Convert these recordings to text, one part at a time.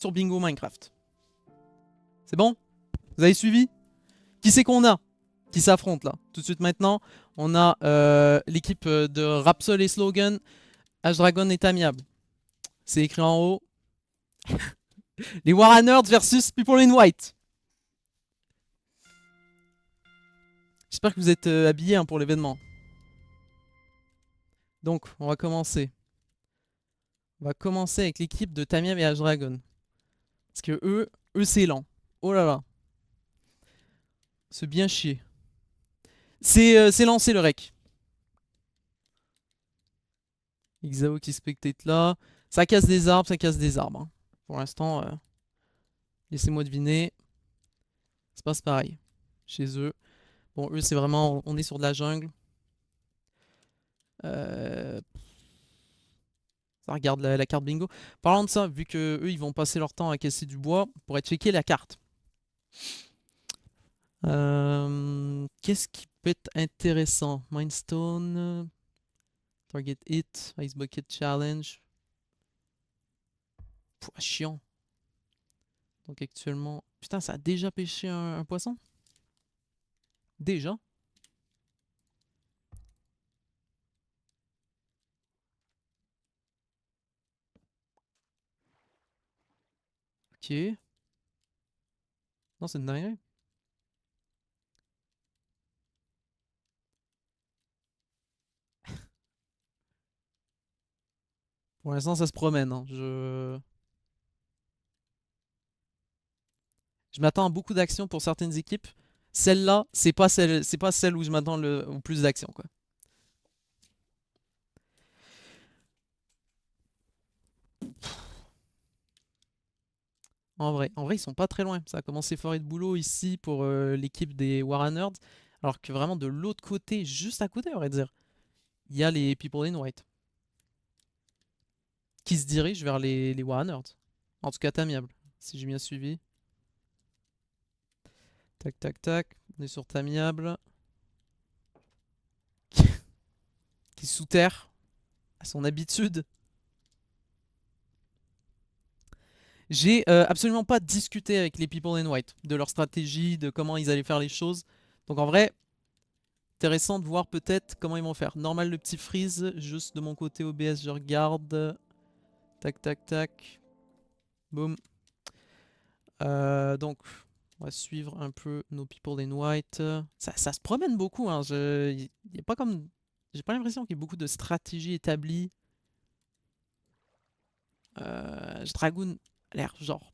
sur Bingo Minecraft. C'est bon? Vous avez suivi? Qui c'est qu'on a? Qui s'affronte là? Tout de suite maintenant, on a l'équipe de Rapsol et Slogan, H-Dragon et Tamiable. C'est écrit en haut. Les Warnerds versus People in White. J'espère que vous êtes habillés hein, pour l'événement. Donc, on va commencer. On va commencer avec l'équipe de Tamiab et H-Dragon. Parce que eux c'est lent. Oh là là. C'est bien chier. C'est lancé le rec. Xao qui spectate là. Ça casse des arbres, ça casse des arbres. Hein. Pour l'instant, laissez-moi deviner. Ça passe pareil. Chez eux. Bon, eux c'est vraiment... On est sur de la jungle. Ça regarde la carte bingo. Parlant de ça, vu que eux ils vont passer leur temps à casser du bois, on pourrait checker la carte. Qu'est-ce qui peut être intéressant? Mindstone, Target Hit, Ice Bucket Challenge. Pouah, chiant. Donc actuellement... Putain, ça a déjà pêché un poisson? Déjà? Ok. Non, c'est une dinguerie. Pour l'instant, ça se promène. Hein. Je m'attends à beaucoup d'actions pour certaines équipes. Celle-là, c'est pas celle où je m'attends au plus d'actions, quoi. En vrai, ils sont pas très loin. Ça a commencé fort et de boulot ici pour l'équipe des Warnerds. Alors que vraiment de l'autre côté, juste à côté, on va dire, il y a les People in White. Qui se dirigent vers les Warnerds. En tout cas, Tamiable, si j'ai bien suivi. Tac, tac, tac. On est sur Tamiable. Qui est sous terre, à son habitude. J'ai absolument pas discuté avec les People in White de leur stratégie, de comment ils allaient faire les choses. Donc en vrai, intéressant de voir peut-être comment ils vont faire. Normal le petit freeze, juste de mon côté OBS, je regarde. Tac, tac, tac. Boum. Donc, on va suivre un peu nos People in White. Ça se promène beaucoup. Hein. Y a pas comme... J'ai pas l'impression qu'il y ait beaucoup de stratégies établies. Dragoon a l'air genre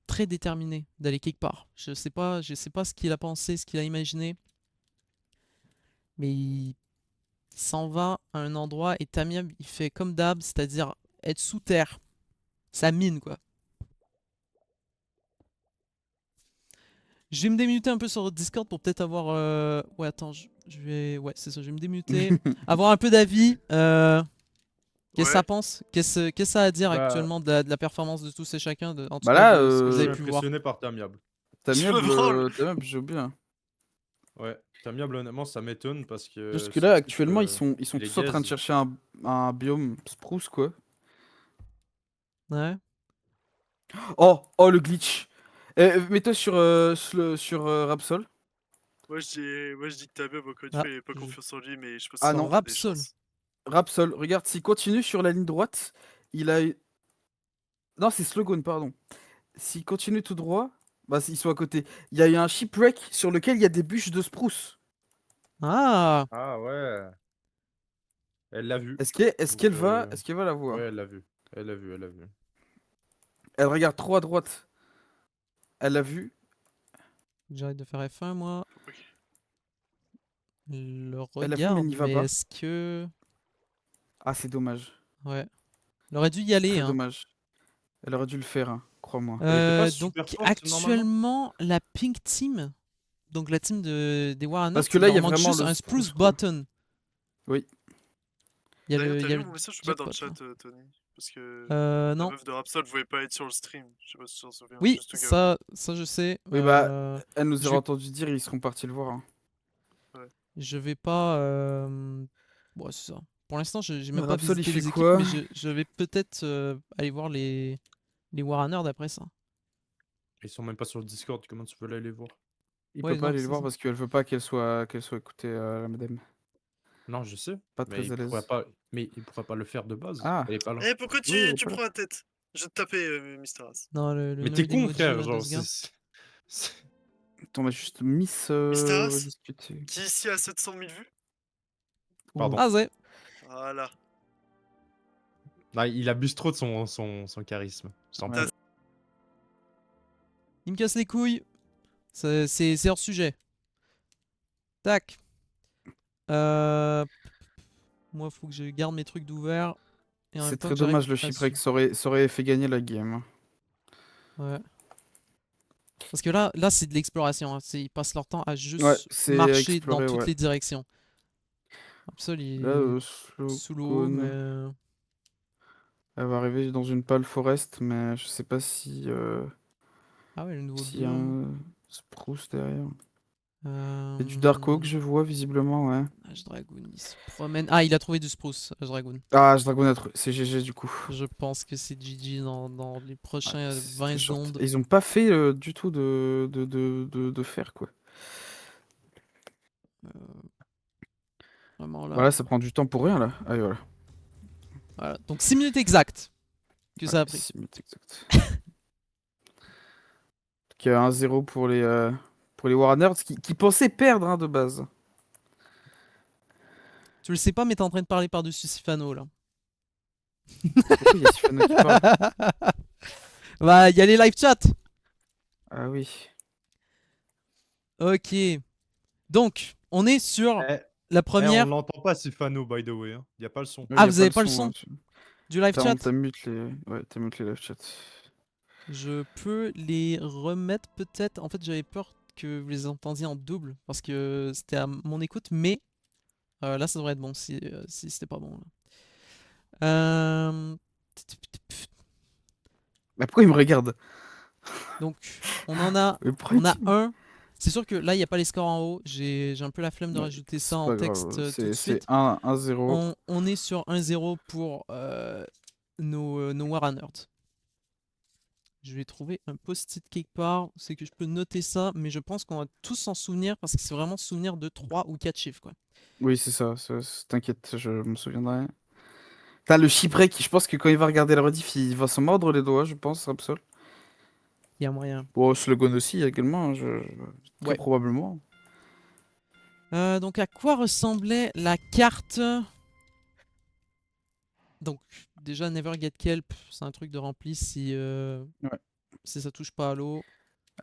très déterminé d'aller quelque part. Je sais pas ce qu'il a pensé, ce qu'il a imaginé. Mais il s'en va à un endroit et Tamiab il fait comme d'hab, c'est-à-dire être sous terre. Ça mine quoi. Je vais me démuter un peu sur votre Discord pour peut-être avoir... Ouais attends, je vais... Ouais c'est ça, je vais me démuter. Avoir un peu d'avis. Qu'est-ce que ça Ouais, pense? Qu'est-ce que ça a à dire Bah, actuellement de la performance de tous et chacun, en tout bah cas là, de ce que je vous suis avez pu voir? impressionné par Tamiable. Tamiab, Je me branle. Tamiab joue bien. Ouais, Tamiable, honnêtement, ça m'étonne parce Juste que que ce là, type, actuellement, ils sont il est tous en train de gaze. chercher un biome spruce, quoi. Ouais. Oh, le glitch. Mets-toi sur, sur Rapsol. Moi, je dis que Tamiable, encore une Ah, fois, il avait pas confiance en lui, mais je pense Ah qu'il sur non, tentait des Rapsol. chances. Rapsol, regarde, s'il continue sur la ligne droite, il a... Non, c'est Slogan, pardon. S'il continue tout droit, bah ils sont à côté. Il y a eu un shipwreck sur lequel il y a des bûches de spruce. Ah! Ah ouais, elle l'a vu. Donc, Est-ce qu'elle va la ouais, voir? elle l'a vu. Elle l'a vu, elle l'a vu. Elle regarde trop à droite. Elle l'a vu. J'arrête de faire F1 moi. Ok. Le Elle l'a vu, mais elle regarde, n'y va mais pas. est-ce que... Ah, c'est dommage. Ouais. Il aurait dû y C'est aller, très hein. dommage. Elle aurait dû le faire, hein, crois-moi. Elle était pas Donc super forte, normalement? actuellement, la Pink Team, donc la team des Warnerds, Parce que il là, il y leur a manque vraiment juste le un Spruce spruce, quoi. Button. Oui. D'ailleurs, Il t'as y a vu le mon message ou pas dans jackpot le là. chat, Tony? Parce que la Non. meuf de Rapsol voulait pas être sur le stream. Je sais pas si tu t'en souviens, Oui, juste au cas où. ça je sais. Oui, bah, elle nous Je aurait vais, entendu dire et ils seront partis le voir, hein. Ouais. je vais pas... Bon, c'est ça. Pour l'instant, j'ai même pas Rapsol, il visité fait les équipes, mais quoi? je vais peut-être aller voir les Warrunners d'après ça. Ils sont même pas sur le Discord, comment tu veux aller les voir? Il Ouais, peut pas non, aller le c'est voir ça. parce qu'elle veut pas qu'elle soit écoutée, la madame. Non, je sais, Pas mais très à l'aise. il pourrait pas le faire de base. Ah, Elle est pas là. Eh, pourquoi oui, elle est tu pas là. prends la tête? Je vais te taper, Mister As. Non, le Mais nom t'es et con, l'emoji frère, là, de genre, ce gars. c'est- On a juste Miss Mister As discuter. Qui ici a 700 000 vues? Pardon. Ah, ouais. Voilà. Ah, il abuse trop de son charisme. Sans Ouais. Il me casse les couilles. C'est hors sujet. Tac. Moi, faut que je garde mes trucs d'ouvert. Et en même C'est temps très que j'arrive dommage le à shipwreck, ça aurait fait gagner la game. Ouais. Parce que là c'est de l'exploration. Hein. Ils passent leur temps à Ouais, juste c'est marcher dans explorer, toutes ouais. les directions. Absol, il Là, est sous l'eau, Slogan, mais... elle va arriver dans une pale forest, mais je sais pas Ah ouais, le nouveau s'il y a bleu. un spruce derrière. Il y a du Euh... Dark Oak, je vois visiblement, ouais. Dragoon, il se promène. Ah, il a trouvé du spruce, Dragoon. Ah, Dragon c'est GG du coup. Je pense que c'est GG dans les Ouais, prochains c'était 20 short. secondes. Et ils ont pas fait du tout de fer, quoi. Euh, Vraiment là. Voilà, ça prend du temps pour rien, là. Allez, voilà. Voilà. Donc 6 minutes exactes que Ouais, ça a pris. 6 minutes exact. Donc, 1-0 pour les Warriors qui pensaient perdre hein, de base. Tu le sais pas, mais t'es en train de parler par-dessus Sifano là. Pourquoi il y a Sifano qui parle? Bah, il y a les live chats. Ah oui. Ok. Donc, on est sur Eh, la on première. l'entend pas, Sifano, by the way. Hein. Y a pas le son. Ouais, Ah, y a vous avez pas le hein, son du live chat? T'as mute les... Ouais, t'as mute les live chat. Je peux les remettre peut-être. En fait, j'avais peur que vous les entendiez en double parce que c'était à mon écoute, mais là, ça devrait être bon si c'était pas bon. Là. Euh, Mais pourquoi il me regarde? Donc, on en a, Mais pourquoi on a il- un. C'est sûr que là, il n'y a pas les scores en haut. J'ai un peu la flemme de Ouais, rajouter ça c'est en pas texte grave, tout de c'est suite. 1-0. On est sur 1-0 pour nos Warrunners. Je vais trouver un post-it quelque part. C'est que je peux noter ça, mais je pense qu'on va tous s'en souvenir parce que c'est vraiment souvenir de 3 ou 4 chiffres. Quoi. Oui, c'est ça, t'inquiète, je me souviendrai. T'as le shipwreck, je pense que quand il va regarder la rediff, il va s'en mordre les doigts, je pense, Absol. Il y a moyen. Bon, Slogan aussi également, très Ouais. probablement. Donc, à quoi ressemblait la carte? Donc, déjà, Never Get Kelp, c'est un truc de rempli Ouais. si ça touche pas à l'eau.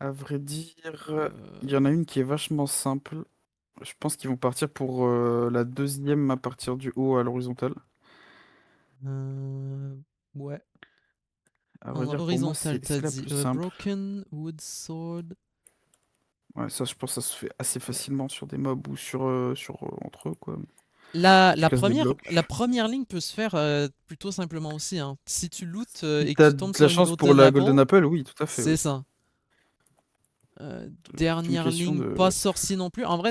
À vrai dire, Euh, il y en a une qui est vachement simple. Je pense qu'ils vont partir pour la deuxième à partir du haut à l'horizontale. Ouais. À vrai En dire, pour moi, horizontal, t'as c'est la dit plus simple. Broken Wood Sword. Ouais, ça, je pense que ça se fait assez facilement sur des mobs ou entre eux, quoi. La, Tu la, casses des première, blocs. la première ligne peut se faire plutôt simplement aussi. Hein. Si tu lootes Si et que t'as tu de tombes la sur une chance pour la Golden Apple, oui, tout à fait. c'est Oui. ça. C'est une Dernière question ligne, de... pas sorcier non plus. En vrai,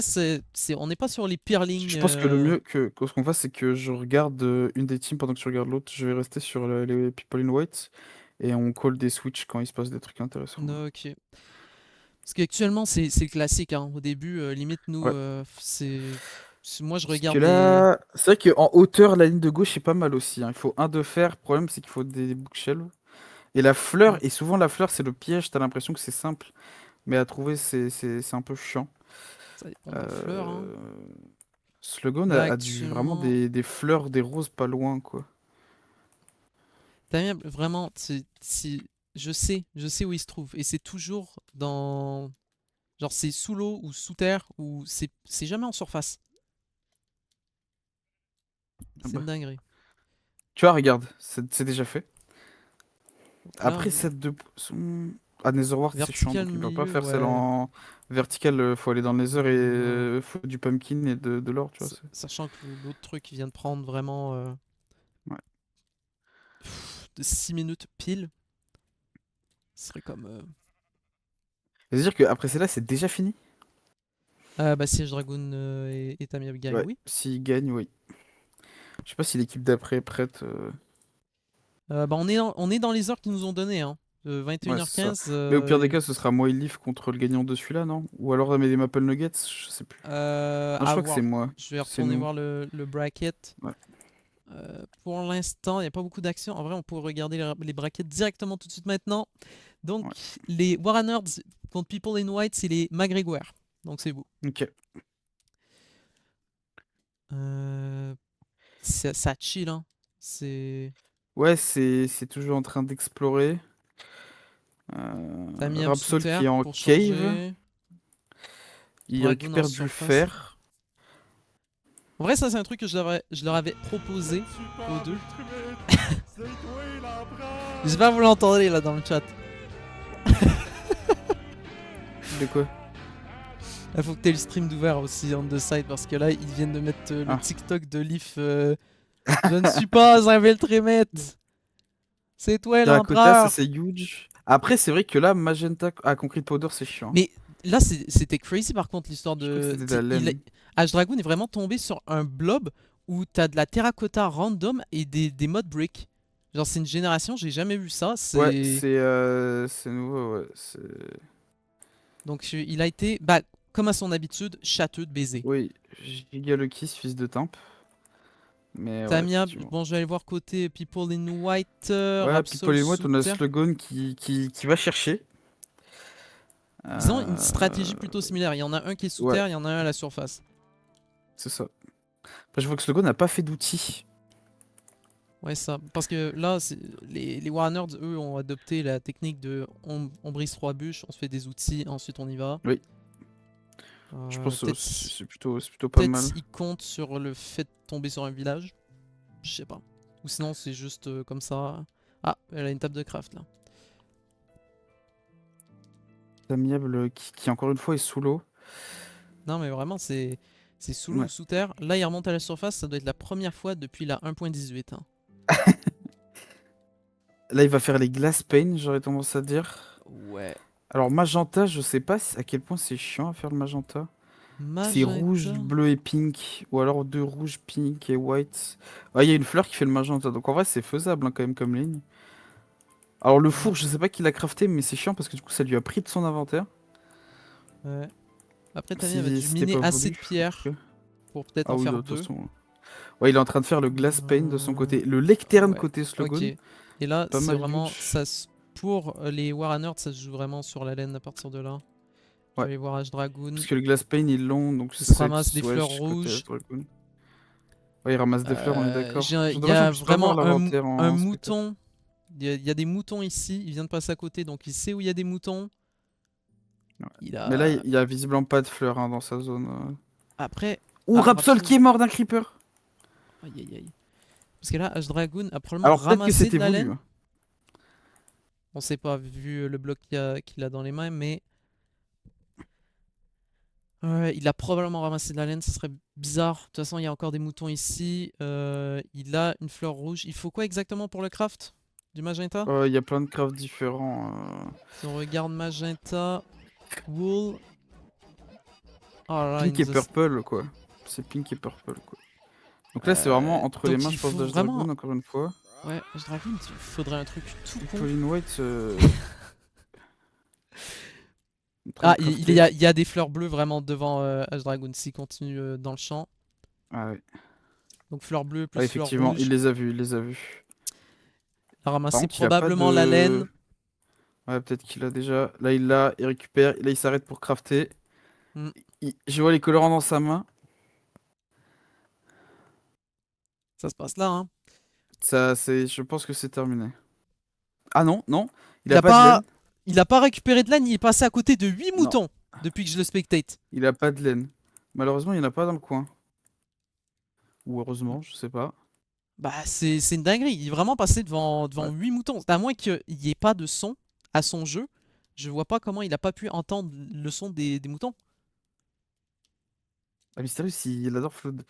on n'est pas sur les pires lignes. Je pense que le mieux que ce qu'on fasse, c'est que je regarde une des teams pendant que tu regardes l'autre. Je vais rester sur les People in White et on call des switches quand il se passe des trucs intéressants. Ok. Parce qu'actuellement, c'est le classique. Hein. Au début, limite, nous, Ouais. moi, je Parce que regarde là, c'est vrai qu'en hauteur, la ligne de gauche est pas mal aussi. Hein. Il faut un de fer. Le problème, c'est qu'il faut des bookshelves. Et la fleur, Ouais. et souvent la fleur, c'est le piège. T'as l'impression que c'est simple, mais à trouver, c'est un peu chiant. Ça dépend de la fleur. Hein. Slogan Là, a vraiment actuellement, des fleurs, des roses pas loin, quoi. Damien, vraiment, je sais où il se trouve. Et c'est toujours dans. Genre, c'est sous l'eau ou sous terre ou c'est jamais en surface. Ah C'est bah. une dinguerie. Tu vois, regarde, c'est déjà fait. Donc là, Après, cette de... À Netherward, c'est chiant, vertical donc il peut pas milieu, faire celle ouais. en vertical. Faut aller dans le Nether et Non. faut du pumpkin et de l'or, tu vois. Sachant que l'autre truc, il vient de prendre vraiment Ouais. de 6 minutes pile. Ce serait comme. C'est-à-dire qu'après celle-là, c'est déjà fini? Bah, Siege Dragoon et Tamiya gagne, Ouais, oui. s'il gagne, oui. Je sais pas si l'équipe d'après est prête. Bah, on est dans les heures qu'ils nous ont données. Hein. 21h15. Mais au pire des cas, ce sera moi et Leaf contre le gagnant de celui-là, non? Ou alors des Maple Nuggets, je sais plus. Non, je à crois que voir. c'est moi. Je vais C'est retourner nous. voir le bracket. Ouais. Pour l'instant, il n'y a pas beaucoup d'action. En vrai, on pourrait regarder les brackets directement tout de suite maintenant. Donc, Ouais. les Warriors contre People in White, c'est les McGregor. Donc, c'est beau. Ok. Ça chill, hein. C'est. Ouais, c'est toujours en train d'explorer. T'as mis un Rapsol sous-terre qui est en pour cave. changer. Il Dragoon récupère en du surface. fer. En vrai, ça, c'est un truc que je leur avais proposé aux deux. J'espère que vous l'entendez là dans le chat. De quoi? Il faut que t'aies le stream d'ouvert aussi on the side parce que là, ils viennent de mettre le Ah. TikTok de Leaf. Je ne suis pas un Veltremet. C'est toi Terracotta, ça l'empereur. c'est huge. Après, c'est vrai que là, Magenta à Concrete Powder, c'est chiant. Mais là, c'était crazy par contre l'histoire Je crois que de. c'était de la laine. H-Dragoon est vraiment tombé sur un blob où t'as de la terracotta random et des mod bricks. Genre, c'est une génération, j'ai jamais vu ça. Ouais, c'est nouveau, ouais. Donc, il a été, bah, comme à son habitude, châteux de baiser. Oui, Giga Lucky, ce fils de Timp. Mais ouais, Tamia, effectivement. bon, je vais aller voir côté People in White. Ouais, People in White, on a Souter. Slogan qui va chercher. Ils ont une stratégie plutôt similaire. Il y en a un qui est sous ouais. terre, il y en a un à la surface. C'est ça. Après, je vois que Slogan n'a pas fait d'outils. Ouais, ça. Parce que là, les Warnerds, eux, ont adopté la technique de on brise 3 bûches, on se fait des outils, ensuite on y va. Oui. Je pense que peut-être c'est plutôt pas mal. ils comptent sur le fait de tomber sur un village. Je sais pas. Ou sinon, c'est juste comme ça. Ah, elle a une table de craft là. Amiable qui encore une fois est sous l'eau. Non, mais vraiment, c'est sous l'eau Ouais. ou sous terre. Là, il remonte à la surface. Ça doit être la première fois depuis la 1.18. Hein. Là, il va faire les glass paint, j'aurais tendance à dire. Ouais. Alors, magenta, je sais pas à quel point c'est chiant à faire le magenta. C'est Magenta. rouge, bleu et pink. Ou alors deux rouges, pink et white. Ah, il y a une fleur qui fait le magenta. Donc en vrai, c'est faisable hein, quand même comme ligne. Alors le four, je sais pas qui l'a crafté, mais c'est chiant parce que du coup, ça lui a pris de son inventaire. Ouais. Après, Tamia va Si dû c'était miner pas assez de voulu. pierres pour peut-être Ah en oui, faire de toute deux. façon. Ouais, il est en train de faire le glass paint de son côté. Le lectern Ouais. côté slogan. Ok. Et là, Pas c'est mal vraiment. huge. Pour les Warreners, ça se joue vraiment sur la laine à partir de là. Je Ouais. vais aller voir H-Dragoon. Parce que le glass paint, il est long, donc Il ça se va être ramasse des fleurs côté rouges. H-Dragon. Ouais, il ramasse des fleurs, on est d'accord. C'est Il y dommage, on a puisse pas voir vraiment l'inventaire un en spectacle. mouton. Il y a des moutons ici. Il vient de passer à côté, donc il sait où il y a des moutons. Ouais. Il a... Mais là, il y a visiblement pas de fleurs hein, dans sa zone. Après. Ou Ah, Rapsol qui est mort d'un creeper. Aïe aïe aïe. Parce que là, H-Dragoon a probablement Alors peut-être que ramassé c'était de la voulu. laine. Hein. On sait pas, vu le bloc qu'il a dans les mains, mais. Ouais, il a probablement ramassé de la laine, ce serait bizarre. De toute façon, il y a encore des moutons ici. Il a une fleur rouge. Il faut quoi exactement pour le craft du magenta? Il y a plein de crafts différents. Si on regarde magenta, wool. Oh là là, il Pink et nous a- purple, quoi. C'est pink et purple, quoi. Donc là, c'est vraiment entre les donc mains, il je pense, faut d'H vraiment- Dragoon, encore une fois. Ouais, H-Dragoon, il faudrait un truc tout con. Pauline White. Ah, il y a des fleurs bleues vraiment devant H-Dragoon s'il continue dans le champ. Ah ouais. Donc fleurs bleues plus Ah, fleurs effectivement, rouges. il les a vus, il les a vus. Il a ramassé Par contre, il a pas probablement la de- laine. Ouais, peut-être qu'il a déjà. Là, il l'a, il récupère. Là, il s'arrête pour crafter. Hmm. Je vois les colorants dans sa main. Ça se passe là, hein. Je pense que c'est terminé. Ah non, non. Il Il a a pas de pas, laine. il a pas récupéré de laine, il est passé à côté de 8 Non. moutons depuis que je le spectate. Il a pas de laine. Malheureusement, il n'y en a pas dans le coin. Ou heureusement, je sais pas. Bah, c'est une dinguerie. Il est vraiment passé devant Ouais. 8 moutons. À moins qu'il n'y ait pas de son à son jeu, je vois pas comment il a pas pu entendre le son des moutons. Ah, Mysterious, il adore Flood.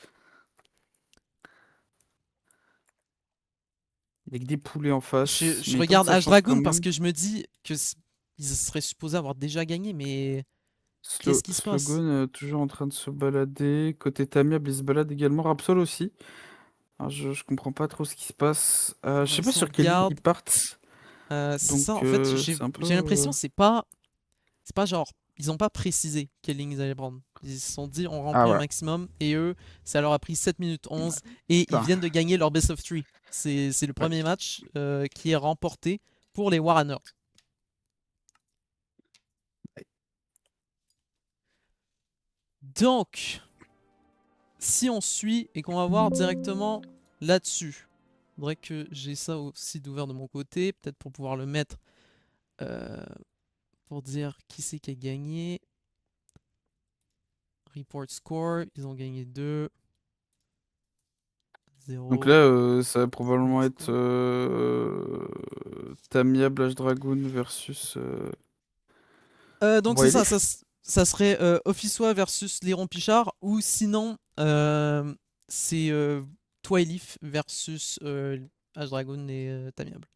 Il y a que des poulets en face. Je mais il tente regarde sa chance H-Dragoon quand parce même. que je me dis que ils seraient supposés avoir déjà gagné, mais Slo- qu'est-ce qui se passe? Slogan toujours en train de se balader. Côté Tamiable, il se balade également. Rapsol aussi. Alors, je comprends pas trop ce qui se passe. Je sais Ouais, pas si on sur quelle ligne regarde, ils partent. C'est Donc, ça, en fait, j'ai c'est un peu, j'ai l'impression c'est pas genre, ils ont pas précisé quelle ligne ils allaient prendre. Ils se sont dit on Ah remplit un ouais. maximum et eux, ça leur a pris 7 minutes 11 et ils Putain. viennent de gagner leur best of 3. C'est le premier match qui est remporté pour les Warriors. Donc, si on suit et qu'on va voir directement là-dessus, faudrait que j'ai ça aussi d'ouvert de mon côté, peut-être pour pouvoir le mettre pour dire qui c'est qui a gagné. Report score, ils ont gagné 2. 0. Donc là, ça va probablement être Tamiya Blash Dragoon versus Donc c'est ça, Wiley. ça serait Offiçois versus Liron Pichard, ou sinon c'est Twileaf versus H-Dragon et Tamiable.